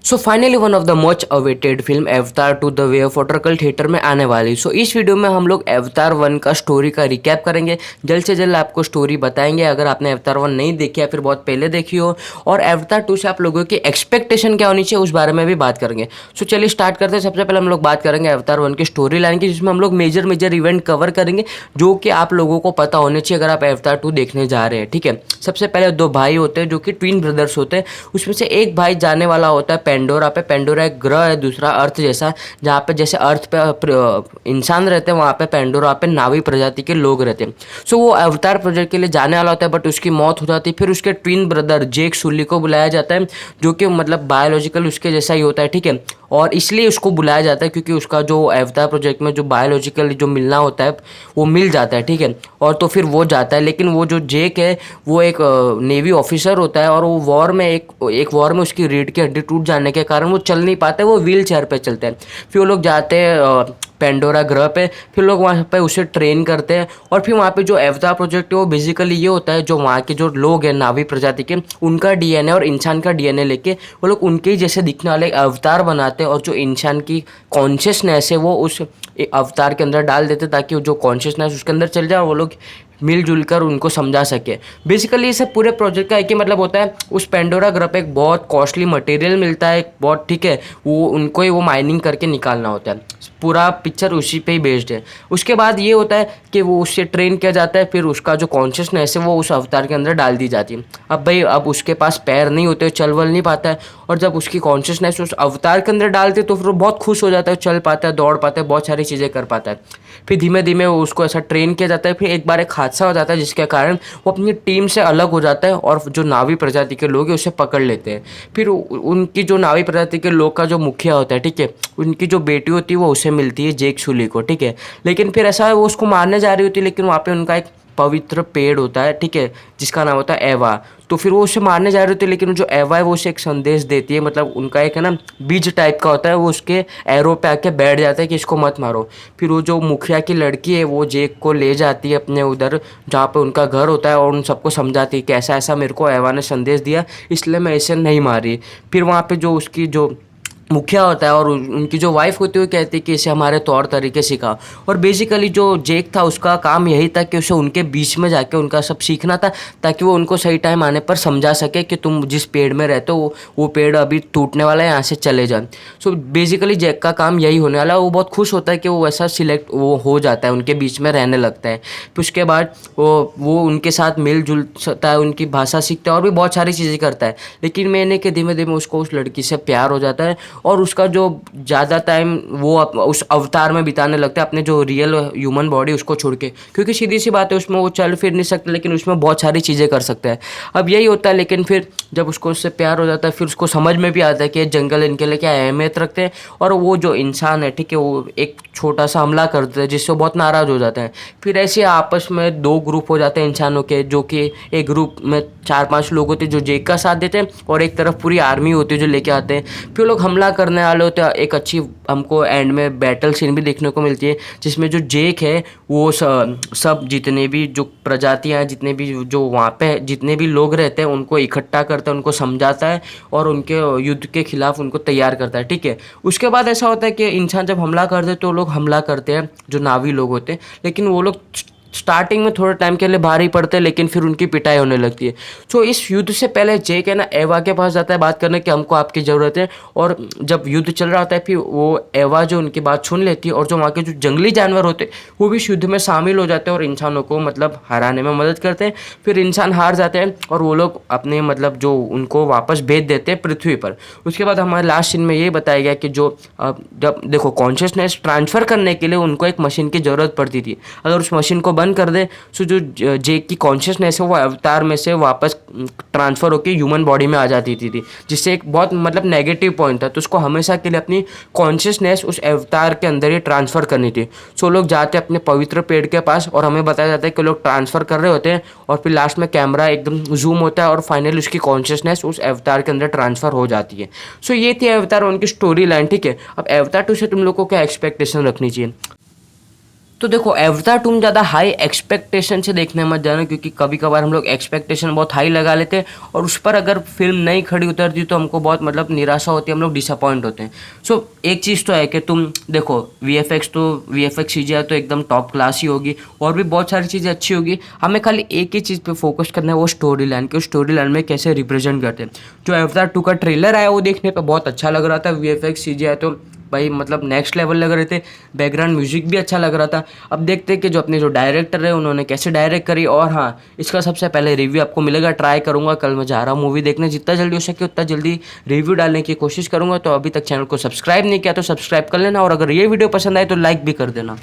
So finally one of the much awaited film Avatar two the way of water कल theatre में आने वाली। सो इस वीडियो में हम लोग एवतार 1 का स्टोरी का रिकैप करेंगे। जल्द से जल्द आपको स्टोरी बताएंगे अगर आपने एवतार 1 नहीं देखी या फिर बहुत पहले देखी हो, और एवतार 2 से आप लोगों की एक्सपेक्टेशन क्या होनी चाहिए उस बारे में भी बात करेंगे। सो चलिए स्टार्ट करते हैं। सबसे पहले हम लोग बात करेंगे एवतार 1 की स्टोरी लाइन की, जिसमें हम लोग मेजर मेजर इवेंट कवर करेंगे जो कि आप लोगों को पता होने चाहिए अगर आप एवतार 2 देखने जा रहे हैं। ठीक है, सबसे पहले दो भाई होते हैं जो कि ट्विन ब्रदर्स होते हैं। उसमें से एक भाई जाने वाला होता है पेंडोरा पे। पेंडोरा एक ग्रह है, दूसरा अर्थ जैसा, जहाँ पे जैसे अर्थ पे इंसान रहते हैं, वहाँ पे पेंडोरा पे नावी प्रजाति के लोग रहते हैं। सो वो अवतार प्रोजेक्ट के लिए जाने वाला होता है, बट उसकी मौत हो जाती है। फिर उसके ट्विन ब्रदर जेक सुली को बुलाया जाता है, जो कि मतलब बायोलॉजिकल उसके जैसा ही होता है। ठीक है, और इसलिए उसको बुलाया जाता है क्योंकि उसका जो अवतार प्रोजेक्ट में जो बायोलॉजिकल जो मिलना होता है वो मिल जाता है। ठीक है, और तो फिर वो जाता है, लेकिन वो जो जेक है वो एक नेवी ऑफिसर होता है, और वो वॉर में एक वॉर में उसकी रीढ़ की हड्डी टूट जाने के कारण वो चल नहीं पाते, वो व्हील चेयर पे चलते हैं। फिर वो लोग जाते हैं पेंडोरा ग्रह पे। फिर लोग वहाँ पे उसे ट्रेन करते हैं, और फिर वहाँ पे जो अवतार प्रोजेक्ट है वो बेसिकली ये होता है, जो वहाँ के जो लोग हैं नावी प्रजाति के, उनका डीएनए और इंसान का डीएनए लेके वो लोग उनके ही जैसे दिखने वाले अवतार बनाते हैं, और जो इंसान की कॉन्शियसनेस है वो उस अवतार के अंदर डाल देते ताकि वो जो कॉन्शियसनेस उसके अंदर चल जाए और वो लोग मिलजुल कर उनको समझा सके। बेसिकली इसे पूरे प्रोजेक्ट का एक ही मतलब होता है, उस पेंडोरा ग्रह पे एक बहुत कॉस्टली मटेरियल मिलता है, बहुत, ठीक है, वो उनको ही वो माइनिंग करके निकालना होता है। पूरा पिक्चर उसी पे ही बेस्ड है। उसके बाद ये होता है कि वो उससे ट्रेन किया जाता है, फिर उसका जो कॉन्शियसनेस है वो उस अवतार के अंदर डाल दी जाती है। अब भाई अब उसके पास पैर नहीं होते, चल वल नहीं पाता है, और जब उसकी कॉन्शियसनेस उस अवतार के अंदर डालते तो फिर वो बहुत खुश हो जाता है, चल पाता है, दौड़ पाता है, बहुत सारी चीज़ें कर पाता है। फिर धीमे धीमे उसको ऐसा ट्रेन किया जाता है। फिर एक बार एक हादसा हो जाता है जिसके कारण वो अपनी टीम से अलग हो जाता है, और जो नावी प्रजाति के लोग हैं उसे पकड़ लेते हैं। फिर उनकी जो नावी प्रजाति के लोग का जो मुखिया होता है, ठीक है, उनकी जो बेटी होती है वो उसे मिलती है, जेक सुली को। ठीक है, लेकिन फिर ऐसा है वो उसको मारने जा रही होती है, लेकिन वहाँ पे उनका एक पवित्र पेड़ होता है, ठीक है, जिसका नाम होता है एवा। तो फिर वो उसे मारने जा रहे होते हैं, लेकिन जो एवा है वो उसे एक संदेश देती है, मतलब उनका एक है ना बीज टाइप का होता है, वो उसके एरो पे आके बैठ जाता है कि इसको मत मारो। फिर वो जो मुखिया की लड़की है वो जेक को ले जाती है अपने उधर जहाँ पे उनका घर होता है, और उन सबको समझाती है कि ऐसा ऐसा मेरे को एवा ने संदेश दिया, इसलिए मैं इसे नहीं मारी। फिर वहाँ पे जो उसकी जो मुखिया होता है और उनकी जो वाइफ होती है वो कहती है कि इसे हमारे तौर तरीके सिखाओ। और बेसिकली जो जेक था उसका काम यही था कि उसे उनके बीच में जाके उनका सब सीखना था, ताकि वो उनको सही टाइम आने पर समझा सके कि तुम जिस पेड़ में रहते हो वो पेड़ अभी टूटने वाला है, यहाँ से चले जाए। सो बेसिकली जेक का काम यही होने वाला है। वो बहुत खुश होता है कि वो वैसा सिलेक्ट वो हो जाता है, उनके बीच में रहने लगता है। फिर उसके बाद वो उनके साथ मिलजुल सकता है, उनकी भाषा सीखता है, और भी बहुत सारी चीज़ें करता है। लेकिन मैंने कि धीमे धीमे उसको उस लड़की से प्यार हो जाता है, और उसका जो ज़्यादा टाइम वो उस अवतार में बिताने लगता है, अपने जो रियल ह्यूमन बॉडी उसको छोड़ के, क्योंकि सीधी सी बात है उसमें वो चल फिर नहीं सकता, लेकिन उसमें बहुत सारी चीज़ें कर सकता है। अब यही होता है, लेकिन फिर जब उसको उससे प्यार हो जाता है फिर उसको समझ में भी आता है कि ये जंगल इनके लिए क्या अहमियत रखते हैं, और वो जो इंसान है, ठीक है, वो एक छोटा सा हमला कर देता है जिससे वो बहुत नाराज़ हो जाता है। फिर ऐसे आपस में दो ग्रुप हो जाते हैं इंसानों के, जो कि एक ग्रुप में 4-5 लोग होते हैं जो जेक का साथ देते हैं, और एक तरफ पूरी आर्मी होती है जो लेके आते हैं। फिर लोग हमला करने वाले होते हैं। एक अच्छी हमको एंड में बैटल सीन भी देखने को मिलती है, जिसमें जो जेक है वो सब जितने भी जो प्रजातियां हैं, जितने भी जो वहाँ पे जितने भी लोग रहते हैं उनको इकट्ठा करता है, उनको समझाता है, और उनके युद्ध के खिलाफ उनको तैयार करता है। ठीक है, उसके बाद ऐसा होता है कि इंसान जब हमला करते हैं तो लोग हमला करते हैं जो नावी लोग होते हैं, लेकिन वो लोग स्टार्टिंग में थोड़े टाइम के लिए भारी पड़ते हैं, लेकिन फिर उनकी पिटाई होने लगती है। सो इस युद्ध से पहले जेक है ना एवा के पास जाता है बात करने कि हमको आपकी ज़रूरत है, और जब युद्ध चल रहा होता है फिर वो एवा जो उनकी बात सुन लेती है, और जो वहाँ के जो जंगली जानवर होते हैं वो भी इस युद्ध में शामिल हो जाते हैं और इंसानों को मतलब हराने में मदद करते हैं। फिर इंसान हार जाते हैं और वो लोग अपने मतलब जो उनको वापस भेज देते हैं पृथ्वी पर। उसके बाद हमारे लास्ट सीन में ये बताया गया कि जो जब देखो कॉन्शियसनेस ट्रांसफ़र करने के लिए उनको एक मशीन की ज़रूरत पड़ती थी। अगर उस मशीन को बंद कर दे तो जो जेक की कॉन्शियसनेस है वो अवतार में से वापस ट्रांसफ़र होकर ह्यूमन बॉडी में आ जाती थी, जिससे एक बहुत मतलब नेगेटिव पॉइंट था। तो उसको हमेशा के लिए अपनी कॉन्शियसनेस उस अवतार के अंदर ही ट्रांसफ़र करनी थी। सो लोग जाते अपने पवित्र पेड़ के पास, और हमें बताया जाता है कि लोग ट्रांसफ़र कर रहे होते हैं, और फिर लास्ट में कैमरा एकदम जूम होता है और फाइनली उसकी कॉन्शियसनेस उस अवतार के अंदर ट्रांसफ़र हो जाती है। सो ये थी अवतार 1 की स्टोरी लाइन। ठीक है, अब अवतार 2 से तुम लोग को क्या एक्सपेक्टेशन रखनी चाहिए? तो देखो अवतार तुम ज़्यादा हाई एक्सपेक्टेशन से देखने मत जाना, क्योंकि कभी कभार हम लोग एक्सपेक्टेशन बहुत हाई लगा लेते हैं और उस पर अगर फिल्म नहीं खड़ी उतरती तो हमको बहुत मतलब निराशा होती है, हम लोग डिसअपॉइंट होते हैं। सो एक चीज़ तो है कि तुम देखो वी एफ एक्स CGI तो एकदम टॉप क्लास ही होगी और भी बहुत सारी चीज़ें अच्छी होगी। हमें खाली एक ही चीज़ पे फोकस करना है, वो स्टोरी लाइन, कि उस स्टोरी लाइन में कैसे रिप्रेजेंट करते हैं। जो अवतार 2 का ट्रेलर आया वो देखने पे बहुत अच्छा लग रहा था। VFX CGI तो भाई मतलब नेक्स्ट लेवल लग रहे थे, बैकग्राउंड म्यूजिक भी अच्छा लग रहा था। अब देखते हैं कि जो अपने जो डायरेक्टर है उन्होंने कैसे डायरेक्ट करी। और हाँ, इसका सबसे पहले रिव्यू आपको मिलेगा, ट्राई करूँगा। कल मैं जा रहा हूँ मूवी देखने, जितना जल्दी हो सके उतना जल्दी रिव्यू डालने की कोशिश करूँगा। तो अभी तक चैनल को सब्सक्राइब नहीं किया तो सब्सक्राइब कर लेना, और अगर ये वीडियो पसंद आए तो लाइक भी कर देना।